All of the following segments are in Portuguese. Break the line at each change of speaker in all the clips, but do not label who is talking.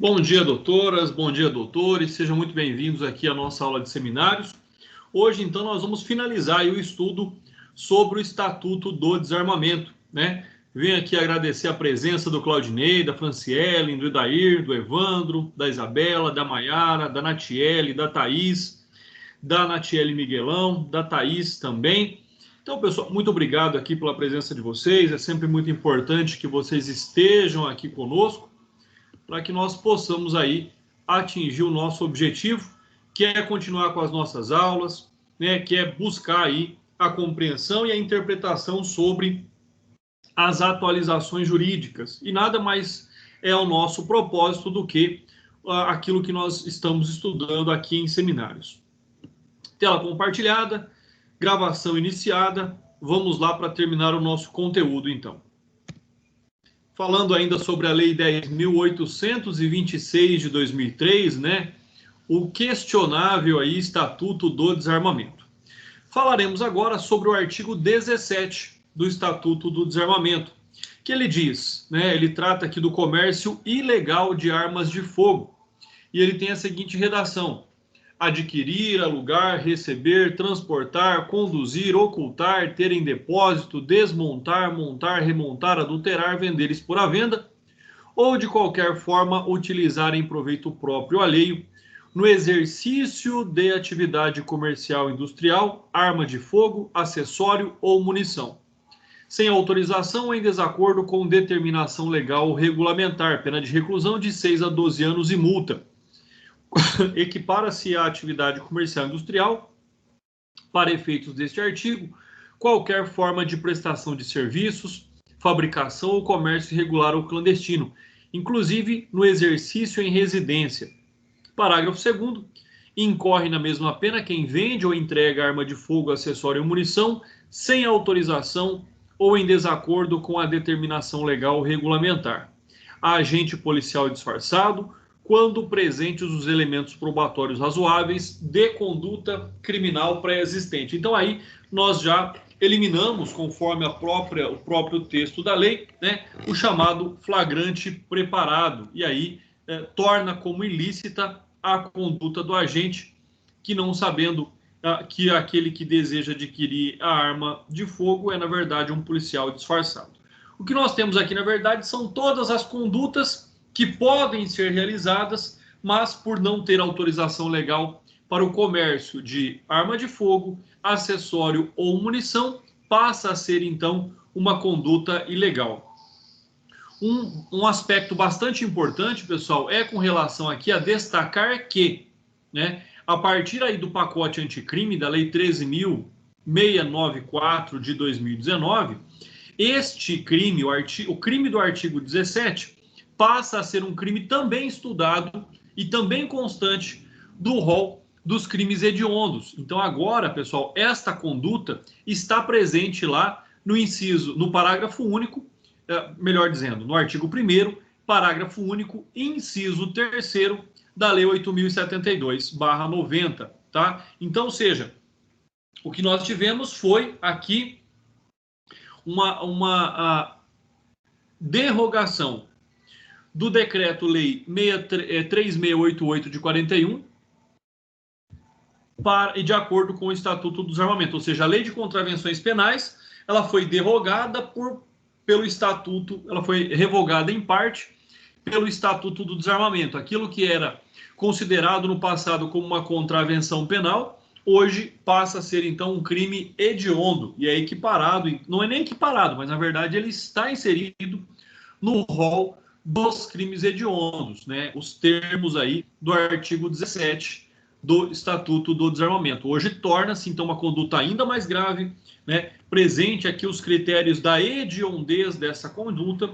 Bom dia, doutoras, bom dia, doutores, sejam muito bem-vindos aqui à nossa aula de seminários. Hoje, então, nós vamos finalizar aí o estudo sobre o Estatuto do Desarmamento, né? Venho aqui agradecer a presença do Claudinei, da Franciele, do Edair, do Evandro, da Isabela, da Maiara, da Natiele, da Thaís, da Natiele Miguelão, da Thaís também. Então, pessoal, muito obrigado aqui pela presença de vocês. É sempre muito importante que vocês estejam aqui conosco, para que nós possamos aí atingir o nosso objetivo, que é continuar com as nossas aulas, né, que é buscar aí a compreensão e a interpretação sobre as atualizações jurídicas. E nada mais é o nosso propósito do que aquilo que nós estamos estudando aqui em seminários. Tela compartilhada, gravação iniciada. Vamos lá para terminar o nosso conteúdo, então. Falando ainda sobre a Lei 10.826 de 2003, né? O questionável aí Estatuto do Desarmamento. Falaremos agora sobre o artigo 17 do Estatuto do Desarmamento, que ele diz, né? Ele trata aqui do comércio ilegal de armas de fogo. E ele tem a seguinte redação: adquirir, alugar, receber, transportar, conduzir, ocultar, ter em depósito, desmontar, montar, remontar, adulterar, vender, expor à venda, ou de qualquer forma utilizar em proveito próprio alheio, no exercício de atividade comercial industrial, arma de fogo, acessório ou munição, sem autorização ou em desacordo com determinação legal ou regulamentar, pena de reclusão de 6 a 12 anos e multa. Equipara-se à atividade comercial industrial, para efeitos deste artigo, qualquer forma de prestação de serviços, fabricação ou comércio irregular ou clandestino, inclusive no exercício em residência. Parágrafo 2º. Incorre na mesma pena quem vende ou entrega arma de fogo, acessório ou munição sem autorização ou em desacordo com a determinação legal ou regulamentar. A agente policial disfarçado, quando presentes os elementos probatórios razoáveis de conduta criminal pré-existente. Então aí nós já eliminamos, conforme o próprio texto da lei, né, o chamado flagrante preparado, e aí torna como ilícita a conduta do agente, que não sabendo que aquele que deseja adquirir a arma de fogo é, na verdade, um policial disfarçado. O que nós temos aqui, na verdade, são todas as condutas que podem ser realizadas, mas por não ter autorização legal para o comércio de arma de fogo, acessório ou munição, passa a ser, então, uma conduta ilegal. Um aspecto bastante importante, pessoal, é com relação aqui a destacar que, né, a partir aí do pacote anticrime da Lei 13.694 de 2019, este crime, o crime do artigo 17, passa a ser um crime também estudado e também constante do rol dos crimes hediondos. Então agora, pessoal, esta conduta está presente lá no inciso, no parágrafo único, melhor dizendo, no artigo 1º, parágrafo único, inciso 3º da Lei 8.072/90, tá? Então, ou seja, o que nós tivemos foi aqui uma derrogação do Decreto-Lei 3688 de 41 e de acordo com o Estatuto do Desarmamento, ou seja, a Lei de Contravenções Penais, ela foi derrogada pelo Estatuto, ela foi revogada em parte pelo Estatuto do Desarmamento. Aquilo que era considerado no passado como uma contravenção penal, hoje passa a ser, então, um crime hediondo, e é equiparado, não é nem equiparado, mas, na verdade, ele está inserido no rol dos crimes hediondos, né? Os termos aí do artigo 17 do Estatuto do Desarmamento. Hoje torna-se, então, uma conduta ainda mais grave, né? Presente aqui os critérios da hediondez dessa conduta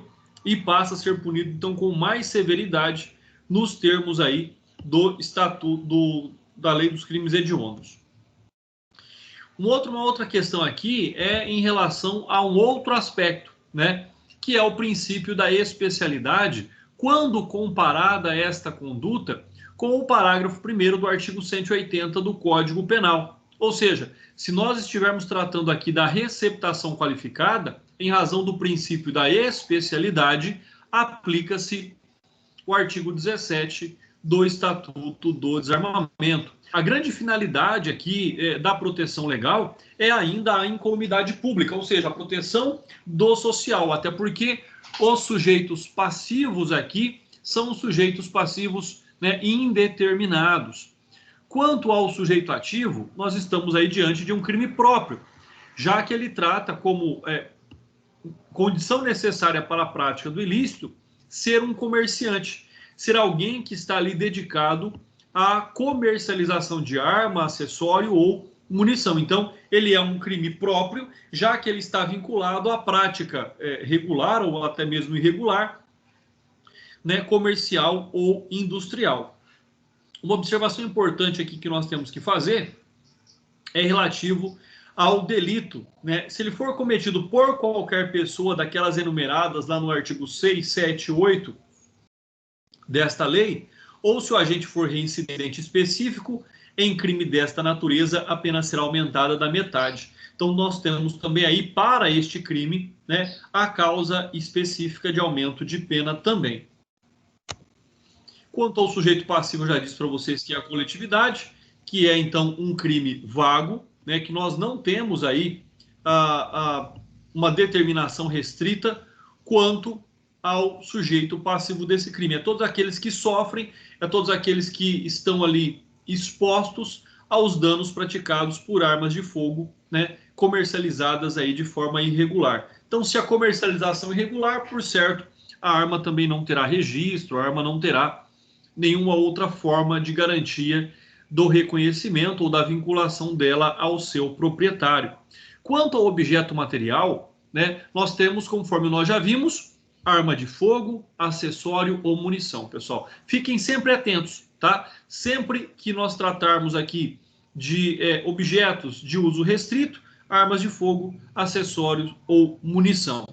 e passa a ser punido, então, com mais severidade nos termos aí do Estatuto da Lei dos Crimes Hediondos. Uma outra questão aqui é em relação a um outro aspecto, né? Que é o princípio da especialidade, quando comparada esta conduta com o parágrafo 1º do artigo 180 do Código Penal. Ou seja, se nós estivermos tratando aqui da receptação qualificada, em razão do princípio da especialidade, aplica-se o artigo 17 do Estatuto do Desarmamento. A grande finalidade aqui da proteção legal é ainda a incolumidade pública, ou seja, a proteção do social, até porque os sujeitos passivos aqui são sujeitos passivos, né, indeterminados. Quanto ao sujeito ativo, nós estamos aí diante de um crime próprio, já que ele trata como condição necessária para a prática do ilícito ser um comerciante, ser alguém que está ali dedicado à comercialização de arma, acessório ou munição. Então, ele é um crime próprio, já que ele está vinculado à prática regular ou até mesmo irregular, né, comercial ou industrial. Uma observação importante aqui que nós temos que fazer é relativo ao delito, né? Se ele for cometido por qualquer pessoa daquelas enumeradas lá no artigo 6, 7, 8 desta lei, ou se o agente for reincidente específico, em crime desta natureza, a pena será aumentada da metade. Então, nós temos também aí, para este crime, né, a causa específica de aumento de pena também. Quanto ao sujeito passivo, eu já disse para vocês que é a coletividade, que é, então, um crime vago, né, que nós não temos aí uma determinação restrita quanto ao sujeito passivo desse crime. É todos aqueles que sofrem, é todos aqueles que estão ali expostos aos danos praticados por armas de fogo, né, comercializadas aí de forma irregular. Então, se a comercialização é irregular, por certo, a arma também não terá registro, a arma não terá nenhuma outra forma de garantia do reconhecimento ou da vinculação dela ao seu proprietário. Quanto ao objeto material, né, nós temos, conforme nós já vimos, arma de fogo, acessório ou munição, pessoal. Fiquem sempre atentos, tá? Sempre que nós tratarmos aqui de objetos de uso restrito, armas de fogo, acessórios ou munição.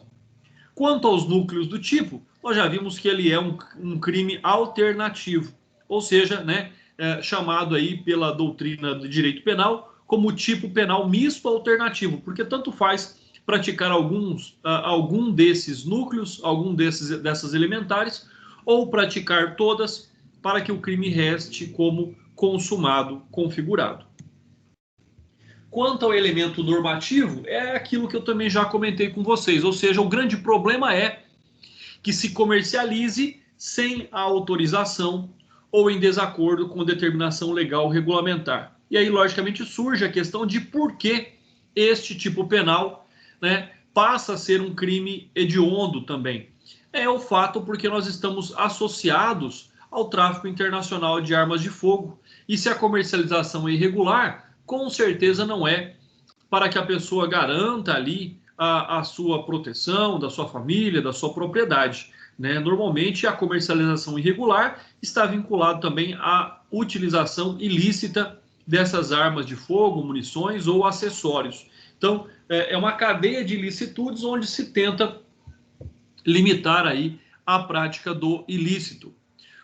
Quanto aos núcleos do tipo, nós já vimos que ele é um crime alternativo, ou seja, né, chamado aí pela doutrina do direito penal como tipo penal misto alternativo, porque tanto faz praticar algum desses núcleos, dessas elementares, ou praticar todas para que o crime reste como consumado, configurado. Quanto ao elemento normativo, é aquilo que eu também já comentei com vocês, ou seja, o grande problema é que se comercialize sem a autorização ou em desacordo com determinação legal regulamentar. E aí, logicamente, surge a questão de por que este tipo penal, né, passa a ser um crime hediondo também. É o fato porque nós estamos associados ao tráfico internacional de armas de fogo. E se a comercialização é irregular, com certeza não é para que a pessoa garanta ali a sua proteção, da sua família, da sua propriedade, né? Normalmente, a comercialização irregular está vinculada também à utilização ilícita dessas armas de fogo, munições ou acessórios. Então, é uma cadeia de ilicitudes onde se tenta limitar aí a prática do ilícito.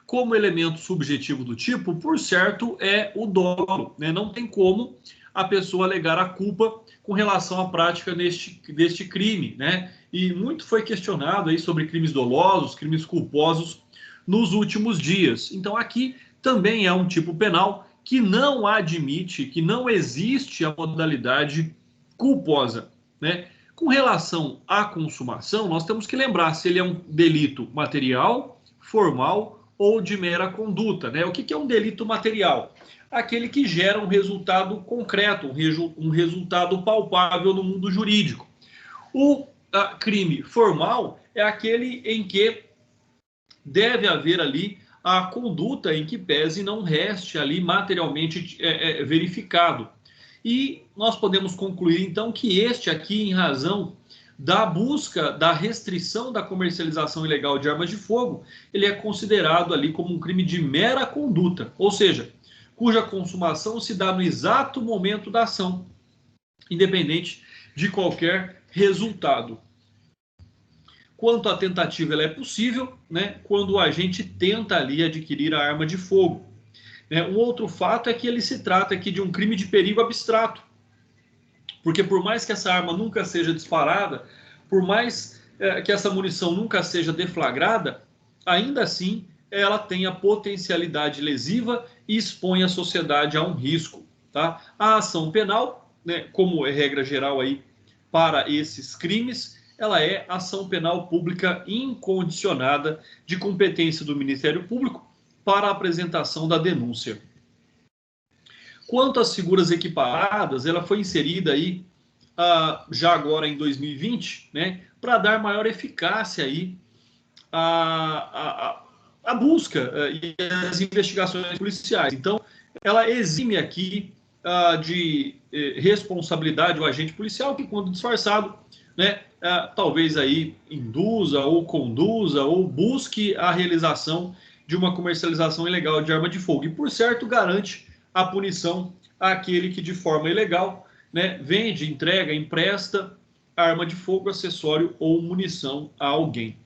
Como elemento subjetivo do tipo, por certo, é o dolo, né? Não tem como a pessoa alegar a culpa com relação à prática deste crime, né? E muito foi questionado aí sobre crimes dolosos, crimes culposos nos últimos dias. Então aqui também é um tipo penal que não admite, que não existe a modalidade culposa, né? Com relação à consumação, nós temos que lembrar se ele é um delito material, formal ou de mera conduta, né? O que é um delito material? Aquele que gera um resultado concreto, um resultado palpável no mundo jurídico. O crime formal é aquele em que deve haver ali a conduta em que pese não reste ali materialmente verificado. E nós podemos concluir, então, que este aqui, em razão da busca da restrição da comercialização ilegal de armas de fogo, ele é considerado ali como um crime de mera conduta, ou seja, cuja consumação se dá no exato momento da ação, independente de qualquer resultado. Quanto à tentativa, ela é possível, né, quando o agente tenta ali adquirir a arma de fogo. Um outro fato é que ele se trata aqui de um crime de perigo abstrato, porque por mais que essa arma nunca seja disparada, por mais que essa munição nunca seja deflagrada, ainda assim ela tem a potencialidade lesiva e expõe a sociedade a um risco. Tá? A ação penal, né, como é regra geral aí para esses crimes, ela é ação penal pública incondicionada de competência do Ministério Público para a apresentação da denúncia. Quanto às figuras equiparadas, ela foi inserida aí já agora em 2020, né, para dar maior eficácia aí a busca e as investigações policiais. Então, ela exime aqui de responsabilidade o agente policial que, quando disfarçado, né, talvez aí induza ou conduza ou busque a realização de uma comercialização ilegal de arma de fogo. E, por certo, garante a punição àquele que, de forma ilegal, né, vende, entrega, empresta arma de fogo, acessório ou munição a alguém.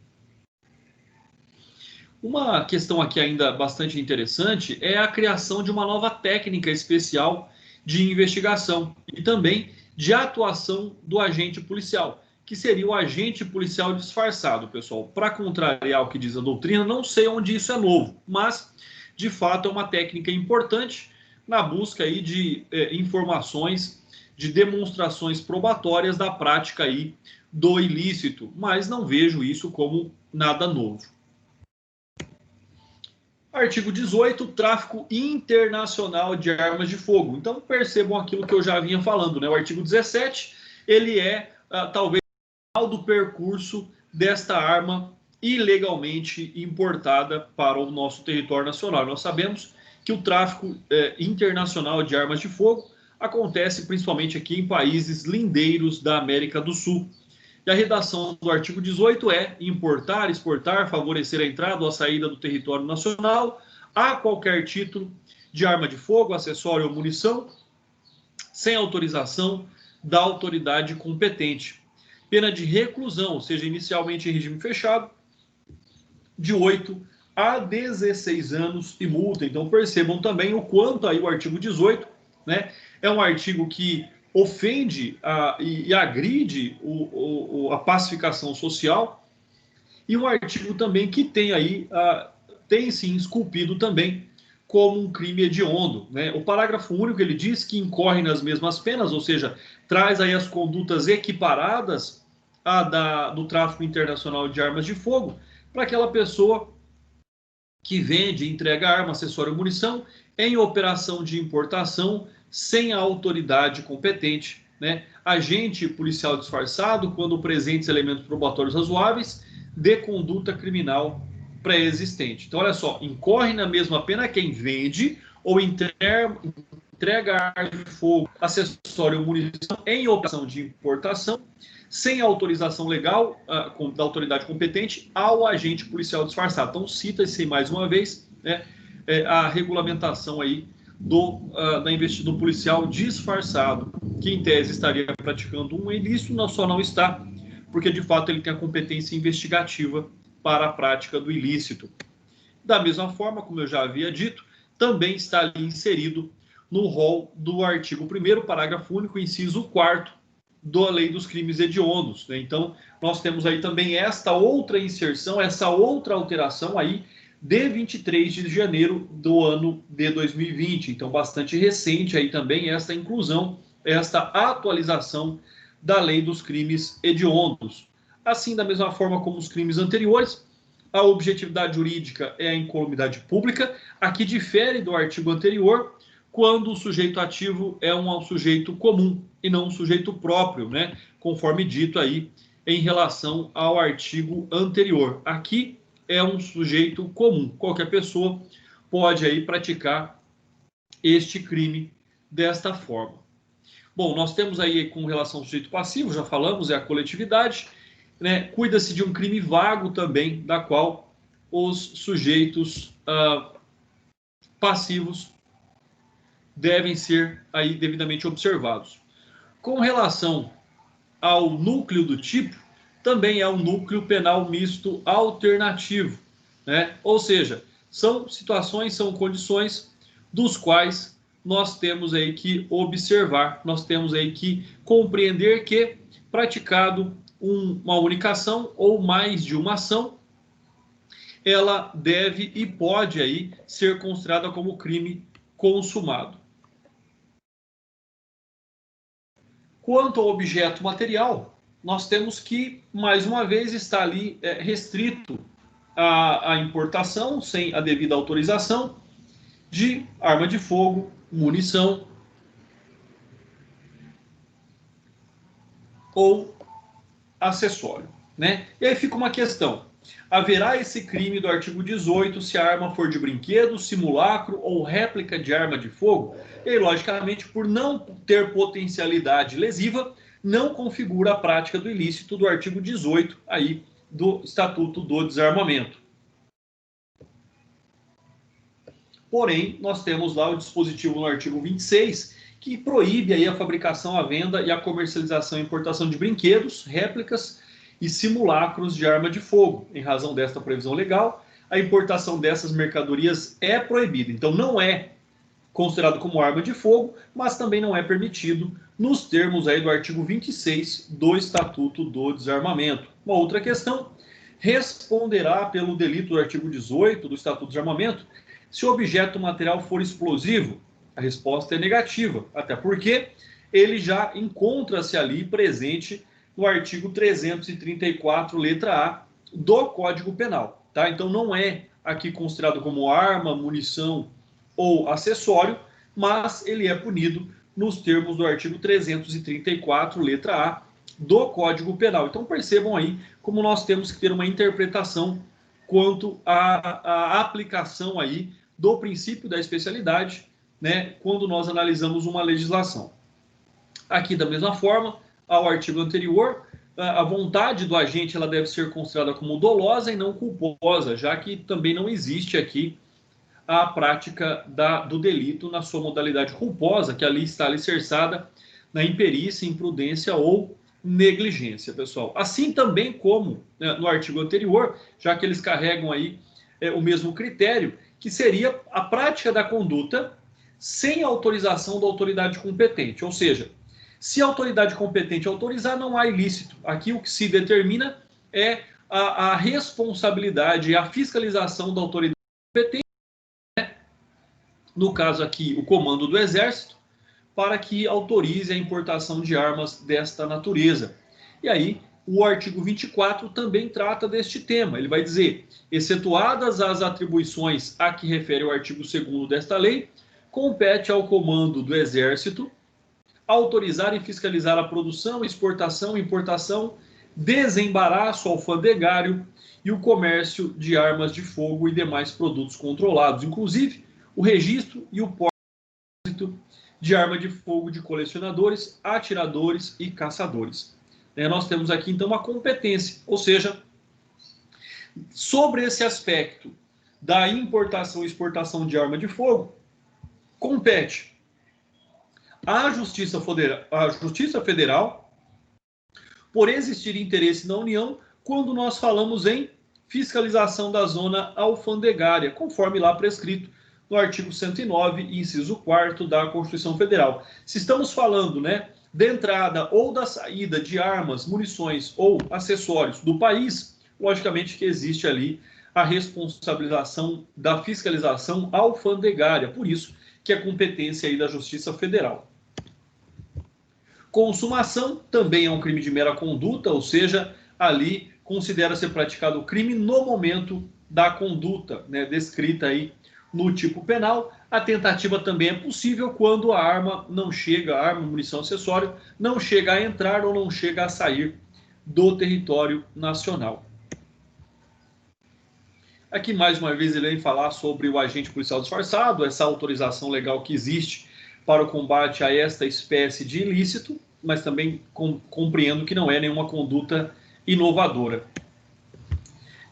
Uma questão aqui ainda bastante interessante é a criação de uma nova técnica especial de investigação e também de atuação do agente policial, que seria o agente policial disfarçado, pessoal. Para contrariar o que diz a doutrina, não sei onde isso é novo, mas de fato é uma técnica importante na busca aí de informações, de demonstrações probatórias da prática aí do ilícito, mas não vejo isso como nada novo. Artigo 18, tráfico internacional de armas de fogo. Então, percebam aquilo que eu já vinha falando, né? O artigo 17, ele é, talvez, o final do percurso desta arma ilegalmente importada para o nosso território nacional. Nós sabemos que o tráfico internacional de armas de fogo acontece principalmente aqui em países lindeiros da América do Sul. E a redação do artigo 18 é importar, exportar, favorecer a entrada ou a saída do território nacional a qualquer título de arma de fogo, acessório ou munição, sem autorização da autoridade competente. Pena de reclusão, ou seja, inicialmente em regime fechado, de 8 a 16 anos e multa. Então percebam também o quanto aí o artigo 18, né, é um artigo que ofende e agride a pacificação social, e um artigo também que tem aí, tem sim esculpido também como um crime hediondo, né? O parágrafo único ele diz que incorre nas mesmas penas, ou seja, traz aí as condutas equiparadas do tráfico internacional de armas de fogo para aquela pessoa que vende e entrega arma, acessório ou munição em operação de importação sem a autoridade competente, né? Agente policial disfarçado quando presentes elementos probatórios razoáveis de conduta criminal pré-existente. Então, olha só, incorre na mesma pena quem vende ou entrega arma de fogo, acessório ou munição em operação de importação sem autorização legal da autoridade competente ao agente policial disfarçado. Então, cita-se mais uma vez, né, a regulamentação aí do policial disfarçado, que em tese estaria praticando um ilícito, só não está, porque de fato ele tem a competência investigativa para a prática do ilícito. Da mesma forma, como eu já havia dito, também está ali inserido no rol do artigo 1º, parágrafo único, inciso 4º, da Lei dos Crimes Hediondos, né? Então, nós temos aí também esta outra inserção, essa outra alteração aí, de 23 de janeiro do ano de 2020. Então, bastante recente aí também esta inclusão, esta atualização da Lei dos Crimes Hediondos. Assim, da mesma forma como os crimes anteriores, a objetividade jurídica é a incolumidade pública. Aqui difere do artigo anterior, quando o sujeito ativo é um sujeito comum e não um sujeito próprio, né? Conforme dito aí em relação ao artigo anterior. Aqui é um sujeito comum. Qualquer pessoa pode aí praticar este crime desta forma. Bom, nós temos aí com relação ao sujeito passivo, já falamos, é a coletividade, né? Cuida-se de um crime vago também, da qual os sujeitos passivos devem ser aí devidamente observados. Com relação ao núcleo do tipo, também é um núcleo penal misto alternativo, né? Ou seja, são situações, são condições dos quais nós temos aí que observar, nós temos aí que compreender que praticado uma única ação ou mais de uma ação, ela deve e pode aí ser considerada como crime consumado. Quanto ao objeto material, nós temos que, mais uma vez, está ali restrito à importação, sem a devida autorização, de arma de fogo, munição ou acessório, né? E aí fica uma questão: haverá esse crime do artigo 18 se a arma for de brinquedo, simulacro ou réplica de arma de fogo? E aí, logicamente, por não ter potencialidade lesiva, não configura a prática do ilícito do artigo 18 aí do Estatuto do Desarmamento. Porém, nós temos lá o dispositivo no artigo 26, que proíbe aí a fabricação, a venda e a comercialização e importação de brinquedos, réplicas e simulacros de arma de fogo. Em razão desta previsão legal, a importação dessas mercadorias é proibida. Então, não é considerado como arma de fogo, mas também não é permitido nos termos aí do artigo 26 do Estatuto do Desarmamento. Uma outra questão: responderá pelo delito do artigo 18 do Estatuto do Desarmamento se o objeto material for explosivo? A resposta é negativa, até porque ele já encontra-se ali presente no artigo 334, letra A, do Código Penal. Tá? Então não é aqui considerado como arma, munição ou acessório, mas ele é punido nos termos do artigo 334, letra A, do Código Penal. Então percebam aí como nós temos que ter uma interpretação quanto à aplicação aí do princípio da especialidade, né, quando nós analisamos uma legislação. Aqui, da mesma forma, ao artigo anterior, a vontade do agente ela deve ser considerada como dolosa e não culposa, já que também não existe aqui a prática do delito na sua modalidade culposa, que ali está alicerçada na imperícia, imprudência ou negligência, pessoal. Assim também como, né, no artigo anterior, já que eles carregam aí o mesmo critério, que seria a prática da conduta sem autorização da autoridade competente. Ou seja, se a autoridade competente autorizar, não há ilícito. Aqui o que se determina é a responsabilidade e a fiscalização da autoridade competente, né? No caso aqui, o comando do Exército, para que autorize a importação de armas desta natureza. E aí, o artigo 24 também trata deste tema. Ele vai dizer: excetuadas as atribuições a que refere o artigo 2º desta lei, compete ao comando do Exército autorizar e fiscalizar a produção, exportação, importação, desembaraço alfandegário e o comércio de armas de fogo e demais produtos controlados, inclusive o registro e o porte de arma de fogo de colecionadores, atiradores e caçadores. Nós temos aqui, então, uma competência, ou seja, sobre esse aspecto da importação e exportação de arma de fogo, compete à Justiça Federal, por existir interesse na União, quando nós falamos em fiscalização da zona alfandegária, conforme lá prescrito no artigo 109, inciso 4º da Constituição Federal. Se estamos falando, né, da entrada ou da saída de armas, munições ou acessórios do país, logicamente que existe ali a responsabilização da fiscalização alfandegária, por isso que é competência aí da Justiça Federal. Consumação também é um crime de mera conduta, ou seja, ali considera ser praticado o crime no momento da conduta, né, descrita aí no tipo penal. A tentativa também é possível quando a arma não chega, a arma, munição, acessório, não chega a entrar ou não chega a sair do território nacional. Aqui, mais uma vez, ele vem falar sobre o agente policial disfarçado, essa autorização legal que existe para o combate a esta espécie de ilícito, mas também compreendo que não é nenhuma conduta inovadora.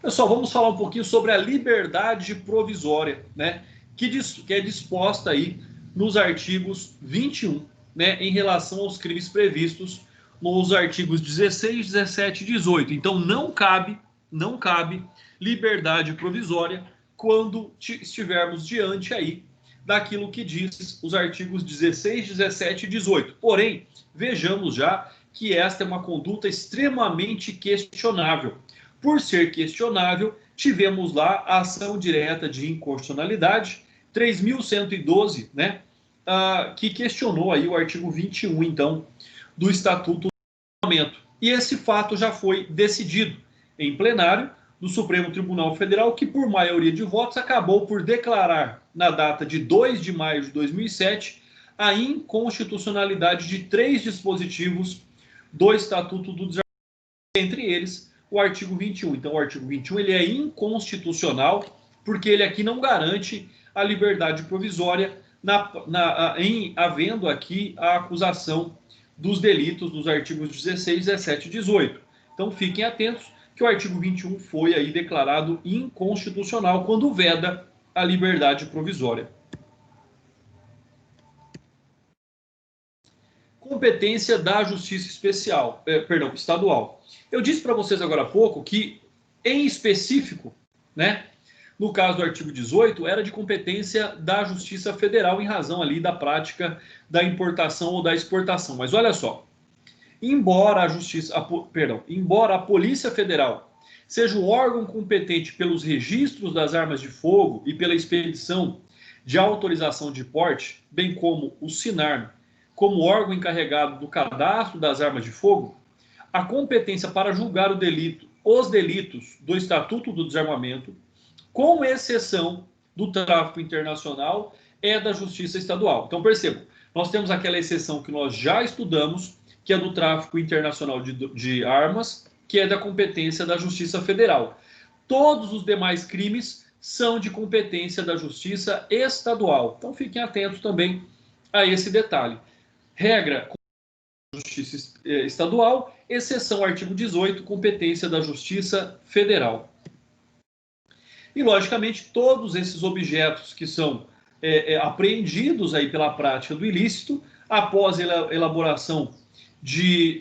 Pessoal, vamos falar um pouquinho sobre a liberdade provisória, né, que é disposta aí nos artigos 21, né, em relação aos crimes previstos nos artigos 16, 17 e 18. Então, não cabe liberdade provisória quando estivermos diante aí daquilo que diz os artigos 16, 17 e 18. Porém, vejamos já que esta é uma conduta extremamente questionável. Por ser questionável, tivemos lá a ação direta de inconstitucionalidade 3.112, né, que questionou aí o artigo 21, então, do Estatuto do Desarmamento. E esse fato já foi decidido em plenário do Supremo Tribunal Federal, que por maioria de votos acabou por declarar, na data de 2 de maio de 2007, a inconstitucionalidade de 3 dispositivos do Estatuto do Desarmamento, entre eles o artigo 21. Então, o artigo 21 ele é inconstitucional porque ele aqui não garante a liberdade provisória em havendo aqui a acusação dos delitos dos artigos 16, 17 e 18. Então, fiquem atentos que o artigo 21 foi aí declarado inconstitucional quando veda a liberdade provisória. Competência da Justiça Estadual. Eu disse para vocês agora há pouco que, em específico, né, no caso do artigo 18, era de competência da Justiça Federal em razão ali da prática da importação ou da exportação. Mas olha só, embora a Polícia Federal seja o órgão competente pelos registros das armas de fogo e pela expedição de autorização de porte, bem como o SINARM, como órgão encarregado do cadastro das armas de fogo, a competência para julgar os delitos do Estatuto do Desarmamento, com exceção do tráfico internacional, é da Justiça Estadual. Então, percebam, nós temos aquela exceção que nós já estudamos, que é do tráfico internacional de armas, que é da competência da Justiça Federal. Todos os demais crimes são de competência da Justiça Estadual. Então, fiquem atentos também a esse detalhe. Regra, Justiça Estadual, exceção artigo 18, competência da Justiça Federal. E, logicamente, todos esses objetos que são apreendidos aí pela prática do ilícito, após a elaboração de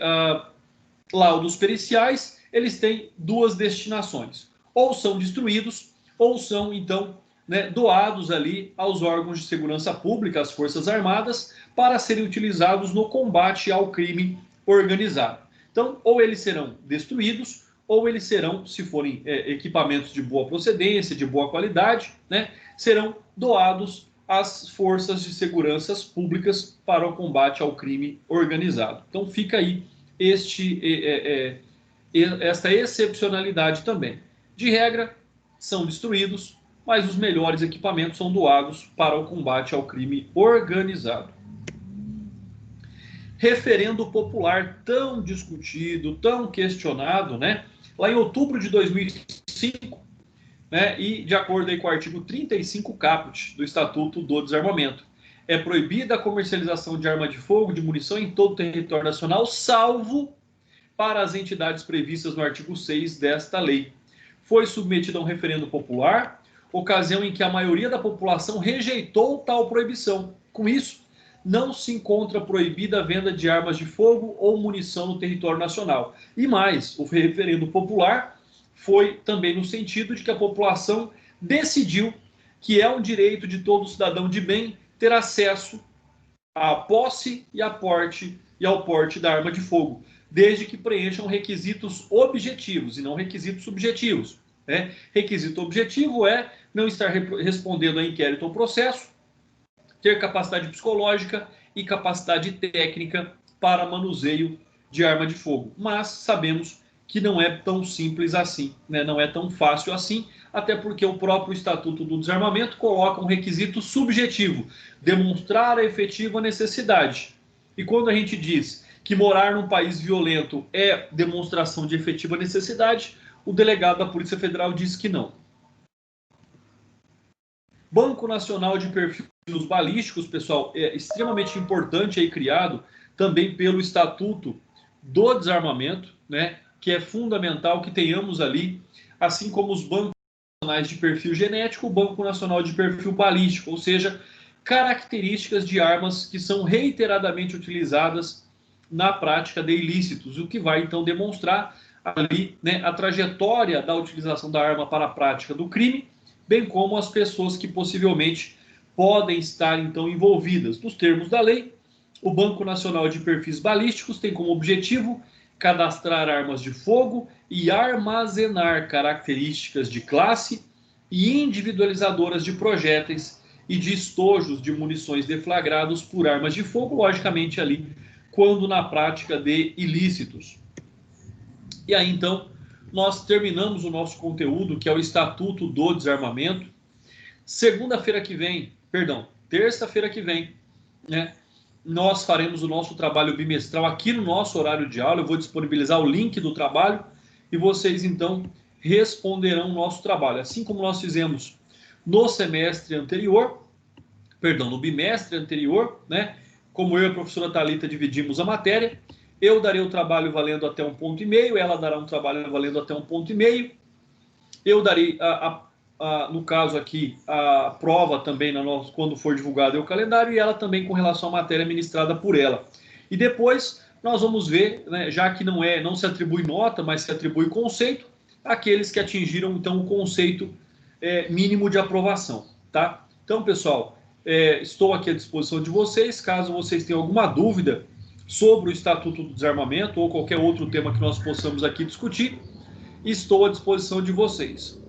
laudos periciais, eles têm duas destinações. Ou são destruídos, ou são, então, doados ali aos órgãos de segurança pública, às Forças Armadas, para serem utilizados no combate ao crime organizado. Então, ou eles serão destruídos, ou eles serão, se forem equipamentos de boa procedência, de boa qualidade, serão doados às forças de seguranças públicas para o combate ao crime organizado. Então, fica aí esta excepcionalidade também. De regra, são destruídos, mas os melhores equipamentos são doados para o combate ao crime organizado. Referendo popular tão discutido, tão questionado, lá em outubro de 2005, e de acordo aí com o artigo 35 caput do Estatuto do Desarmamento, é proibida a comercialização de arma de fogo, de munição em todo o território nacional, salvo para as entidades previstas no artigo 6 desta lei. Foi submetido a um referendo popular, ocasião em que a maioria da população rejeitou tal proibição. Com isso, não se encontra proibida a venda de armas de fogo ou munição no território nacional. E mais, o referendo popular foi também no sentido de que a população decidiu que é um direito de todo cidadão de bem ter acesso à posse e ao porte da arma de fogo, desde que preencham requisitos objetivos e não requisitos subjetivos. Requisito objetivo é não estar respondendo a inquérito ou processo, ter capacidade psicológica e capacidade técnica para manuseio de arma de fogo. Mas sabemos que não é tão simples assim, não é tão fácil assim, até porque o próprio Estatuto do Desarmamento coloca um requisito subjetivo, demonstrar a efetiva necessidade. E quando a gente diz que morar num país violento é demonstração de efetiva necessidade, o delegado da Polícia Federal diz que não. Banco Nacional de Perfis Balísticos, pessoal, é extremamente importante, aí criado também pelo Estatuto do Desarmamento, que é fundamental que tenhamos ali, assim como os bancos nacionais de perfil genético, o Banco Nacional de Perfil Balístico, ou seja, características de armas que são reiteradamente utilizadas na prática de ilícitos, o que vai então demonstrar ali a trajetória da utilização da arma para a prática do crime, bem como as pessoas que possivelmente podem estar então envolvidas. Nos termos da lei, o Banco Nacional de Perfis Balísticos tem como objetivo cadastrar armas de fogo e armazenar características de classe e individualizadoras de projéteis e de estojos de munições deflagrados por armas de fogo, logicamente ali, quando na prática de ilícitos. E aí, então, nós terminamos o nosso conteúdo, que é o Estatuto do Desarmamento. Terça-feira que vem, né, nós faremos o nosso trabalho bimestral aqui no nosso horário de aula. Eu vou disponibilizar o link do trabalho e vocês, então, responderão o nosso trabalho. Assim como nós fizemos no bimestre anterior, né? Como eu e a professora Thalita dividimos a matéria, eu darei o trabalho valendo até 1,5 ponto, ela dará um trabalho valendo até 1,5 ponto. Eu darei, no caso aqui, a prova também quando for divulgado o calendário, e ela também com relação à matéria ministrada por ela. E depois nós vamos ver, né, já que não se atribui nota, mas se atribui conceito, aqueles que atingiram, então, o conceito mínimo de aprovação, tá? Então, pessoal, estou aqui à disposição de vocês, caso vocês tenham alguma dúvida sobre o Estatuto do Desarmamento ou qualquer outro tema que nós possamos aqui discutir, estou à disposição de vocês.